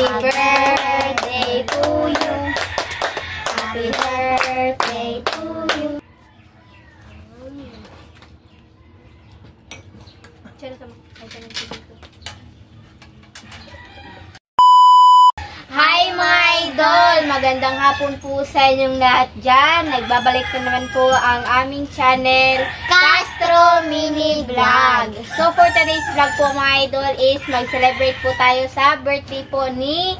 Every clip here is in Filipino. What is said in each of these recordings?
Happy birthday to you. Happy birthday to you. Hi mga idol! Magandang hapon po sa inyong lahat dyan. Nagbabalik na naman po ang aming channel, Castro Mini Vlog. So for today's vlog po mga idol is mag-celebrate po tayo sa birthday po ni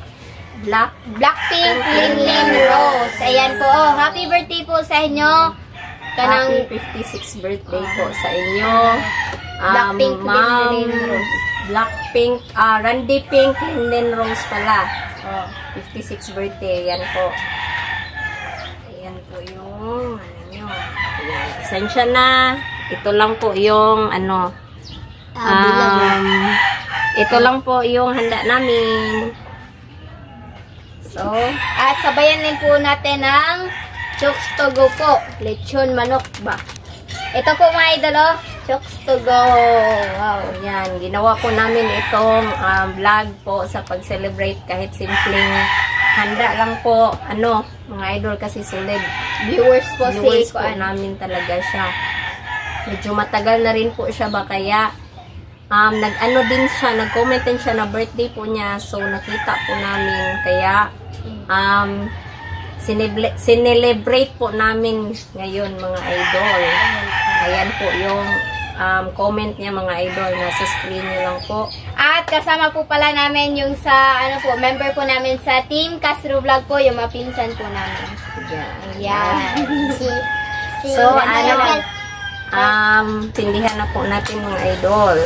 Blackpink Linlin Rose. Ayan po, happy birthday po sa inyo. Happy 56th birthday po sa inyo. Blackpink Linlin Rose. Blackpink, Randy Pink Linlin Rose pala. 56th birthday, yan po. Ayan po yung, nyo. Ayan, esensya na. Ito lang po yung, ito lang po yung handa namin. So, at sabayan din po natin ng Chokes to go po. Lechon manok ba? Ito po mga idol, Chokes to go. Wow. Ayan, ginawa po namin itong vlog po sa pag-celebrate kahit simpleng handa lang po. Mga idol kasi solid. Viewers po namin talaga siya. Medyo matagal na rin po siya ba kaya din siya, nag-comment din siya na birthday po niya. So, nakita po namin. Kaya, sinelebrate po namin ngayon mga idol. Ayan po yung comment niya mga idol. Nasa screen niyo lang po. At kasama po pala namin yung sa, member po namin sa Team Castro Vlog po, yung mapinsan po namin. Ayan. So, sindihan na po natin mga idol.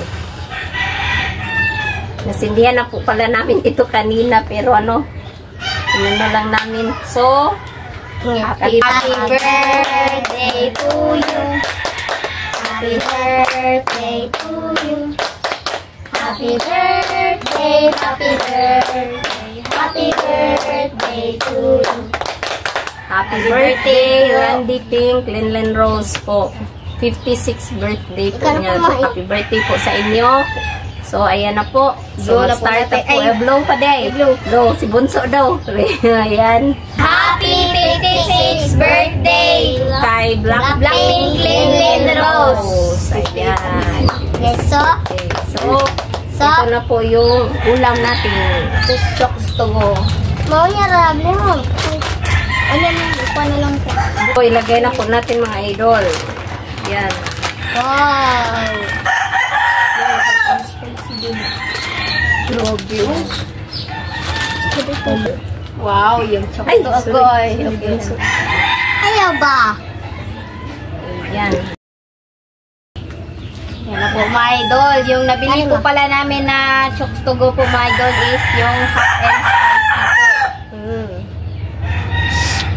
Nasindihan na po pala namin ito kanina, pero lang namin. So, happy birthday to you. Happy birthday to you. Happy birthday, happy birthday, happy birthday to you. Happy birthday, Randy Pink Linlin Rose po. 56th birthday po niya. So, happy birthday po sa inyo. So, ayan na po. So, start na po. Blow pa day. Blow. Si Bunso daw. Ayan. Happy 56th birthday kay Blackpink Linlin Rose. Ayan. So, ito na po yung ulam natin. Chokes to go. Mau nyarab mo. Ano lang po. So, ilagay na po natin mga idol. Ayan. Wow. Wow, yung chocolate agoy. Ayaw ba? Ayan. Yan na po mga idol. Yung nabili po pala namin na chokes to go po mga idol is yung hot and spicy po.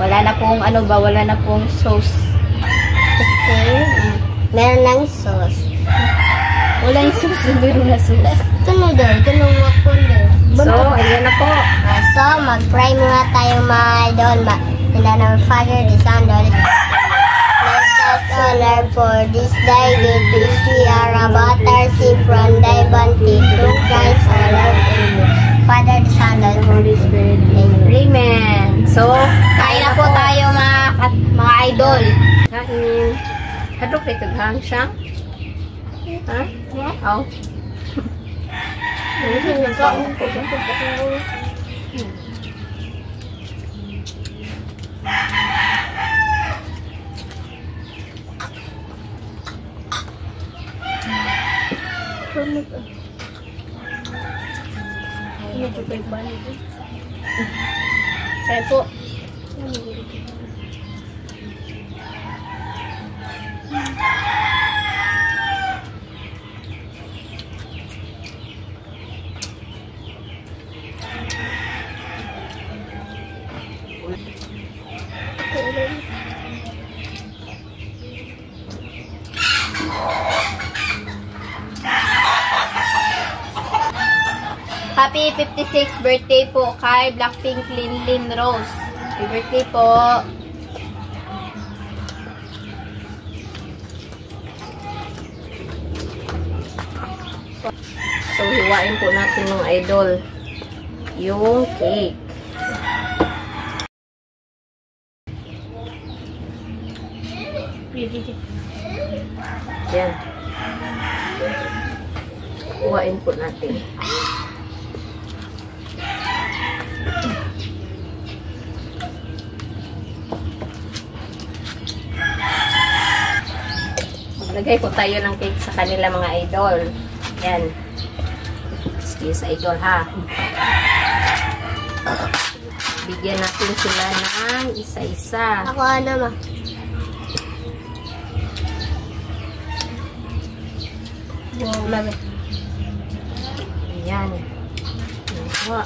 Wala na pong wala na pong sauce. Meron lang sauce. Wala yung sauce, meron na sauce. Ito na doon, ito na ako doon. So, ayan na po. So, mag-fry muna tayo mga idol. In the name of Father, the Son, the Holy Spirit. Let us all learn for this day, good peace we are about our sin from thy bounty through Christ our Lord. Amen. Father, the Son, the Holy Spirit. Amen. So, kain na po tayo mga idol. Kain. Hadok na ikaghang siya? Ha? Oh. Kaya po. Happy 56th birthday po kay Blackpink Linlin Rose. Happy birthday po. So, hiwain po natin yung idol. yung cake. Yan. Kuhain po natin. Maglagay po tayo ng cake sa kanila mga idol. Yan. Excuse idol ha. Bigyan natin sila ng isa-isa. Ako ano ma? Mami. Ayan. Nakuha.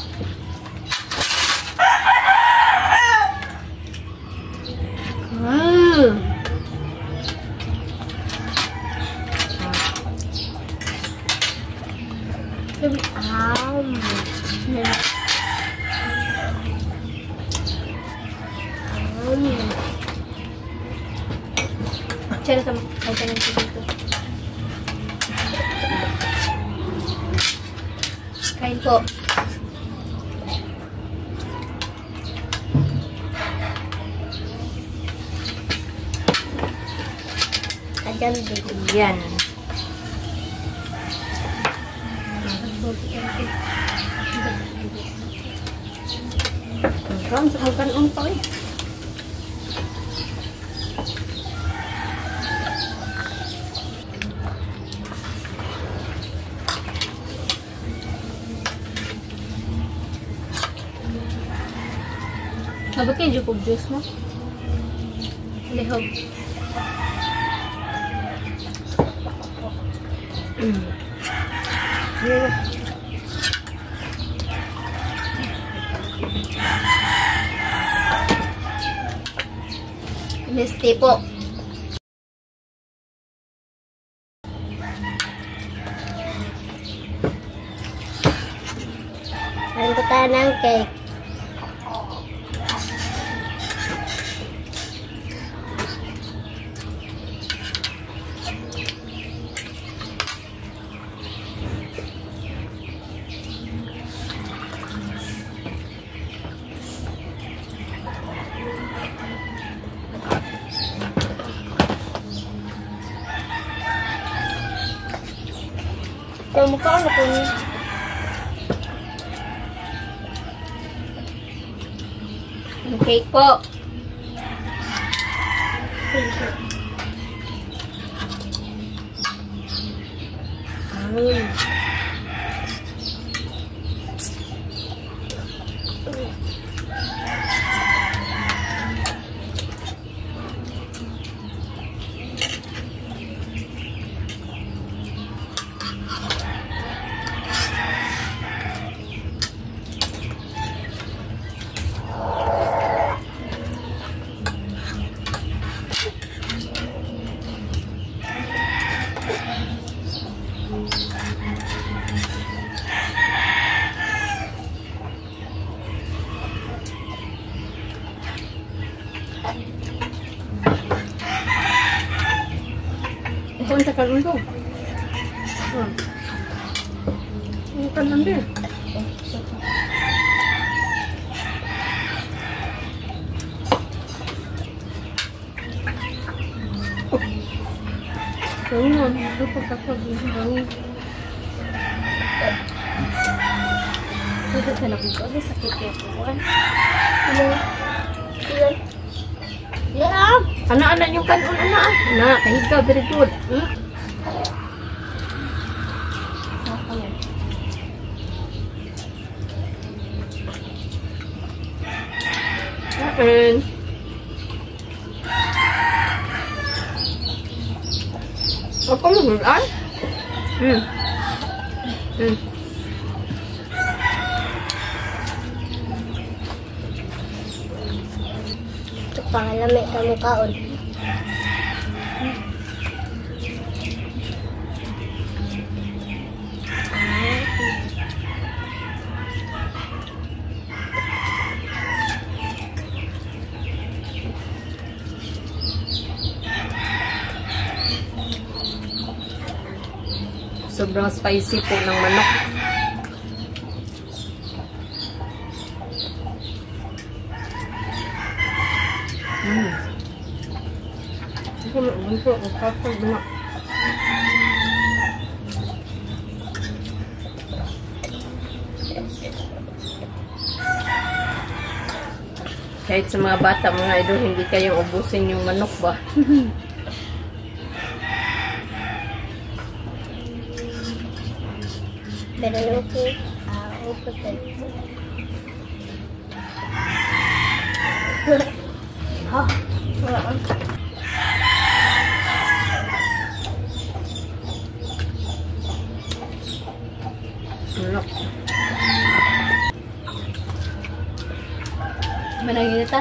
Cari sama kaitan yang itu. Kain po. Ayan din. Yan. Ram, samakan untoy. Sabi kayo jupog juice mo? Lihog. Misty po. Meron ko tayo ng cake. Kamu kan ako ni. Cake po. Punta ka rin doon. Punta lang din. Ayun, ito pagkakabing. Ito ka na kung kami sakit yung kuwan. Yeah. Ana-ana yung kanon, ana. Ana, kahiga, very good. Kain. Apa mo bulan? Ito pangalamay kamu kaon. Sobrang spicy po ng manok. Kahit sa mga bata, mga idol, hindi kayong ubusin yung manok ba? Pero okay. Okay. Manok. Manangin ito?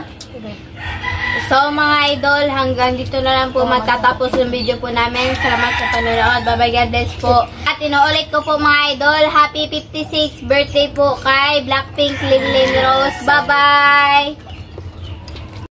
So mga idol, hanggang dito na lang po magtatapos yung video po namin. Salamat sa panonood. Bye-bye, God bless po. At inuulit ko po mga idol, happy 56th birthday po kay Blackpink Linlin Rose. Bye-bye!